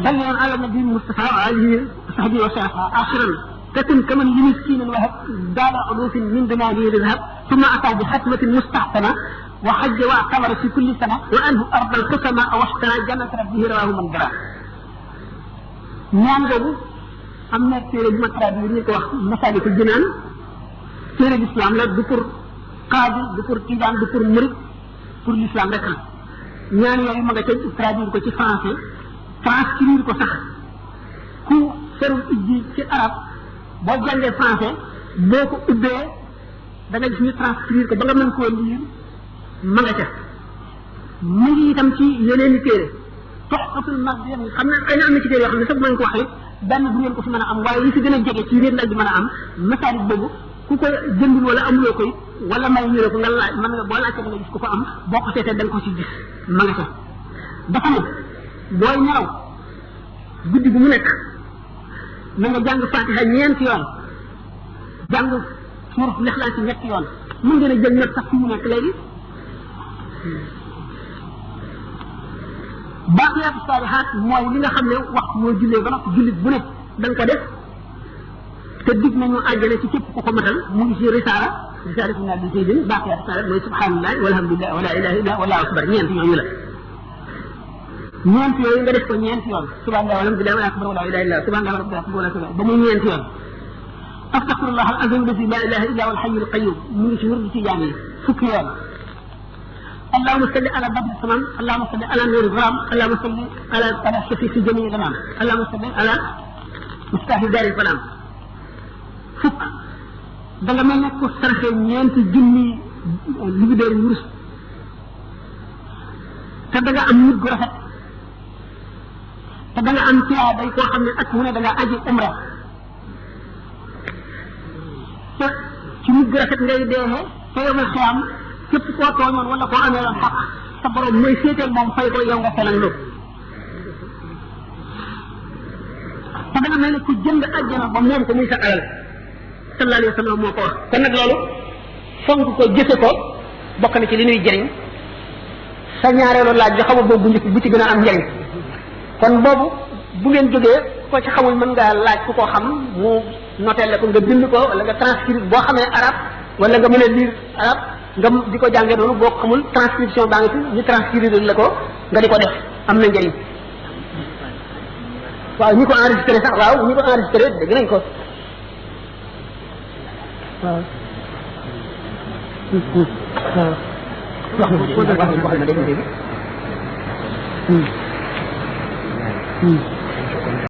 صلى على النبي المصطفى وعليه وصحبه وسلم عشرا تكن كمن لمسكين وهب دار ألوف من دنانير الذهب ثم أتى بختمة مستحسنة وحج واعتمر في كل سنة وأنه أرض القسمة أو اشترى جنة ربه رواه من درا ñaan googu am na téere bu ma traduire ñu ko wax Masaalikul Jinaan téere l'islam la du pour qaadi du pour tijaan du pour murid pour l'islam rek la ñaan yooyu ma nga ca traduire ko ci français transcrire ko sax ku ferul ijji ci arab boo jàngee français boo ko ubbee da nga gis ñu transcrire ko ba nga mën koo lire ma nga ca mu ngi itam ci yeneen i téere toxatul magdim xam ne xëy na am na ci téere yoo xam ne sax mën ko waxee benn du ngeen ko fi mën a am waaye yi si gën a jege ci réer nag di mën a am masaalik boobu ku ko jëndul wala amuloo ko it wala may ñu ko nga laaj mën nga boo laajte da nga gis ku ko am boo ko seetee da nga ko ci gis ma nga ca dafa ne booy nelaw guddi bu mu nekk na nga jàng fatiha ñeenti yoon jàng suurat Lixlaas ci ñetti yoon mën ngeen a jël ñett sax fi mu nekk léegi baaqiyaatu saalihaat mooy li nga xam ne wax mooy jullee ba noppi jullit bu ne da nga ko def te dig nañu àjjana ci képp ku ko matal mu ngi ci risaala fi naa bi saydin baaqiyaatu saalihaat mooy subhanallah walhamdulillah wala ilaha illa wallahu akbar ñeent yooyu la ñeent yooyu nga def ko ñeent yoon subhanallah walhamdulillah wala akbar wala ilaha illa subhanallah rabbil akbar wala akbar ba muy ñeent yoon astaghfirullah al azim alladi la ilaha illa huwa al hayyul qayyum mu ngi ci wër ci jaam yi fukki yoon اللهم صل على بدر التمام اللهم صل على نور الغرام اللهم صل على شفيع في جميع الغمام اللهم صل على مفتاح دار الظلام فك da nga mel ne ko saraxe ñeenti junni libideer wurus te da nga am nit gu rafet te da nga am tiyaa day koo xam ne ak mu ne da nga aji umra te ci nit gu rafet ngay deexee te yow ma xiyam képp koo tooñoon wala koo amee woon xaq sa borom mooy féeteel moom fay ko yow nga felang lu te da nga mel ne ku jënd àjjana ba moom ko muy sa alal sallallahu alayhi wa sallam moo ko wax kon nag loolu fonk ko jëfe ko bokk na ci li ñuy jëriñ sa ñaareelu laaj bi xamul boobu bu njëkk bu ci gën a am njëriñ kon boobu bu ngeen jógee ko ci xamul mën ngaa laaj ku ko xam mu noteel la ko nga bind ko wala nga transcrire boo xamee arab wala nga mën a lire arab nga di ko jàngee noonu boo xamul transcription baa ngi fi ñu transcrire la ko nga di ko def am na njëriñ waaw ñi ko enregistré sax waaw ñi ko enregistré dégg nañ ko waaw waaw wax na dégg dégg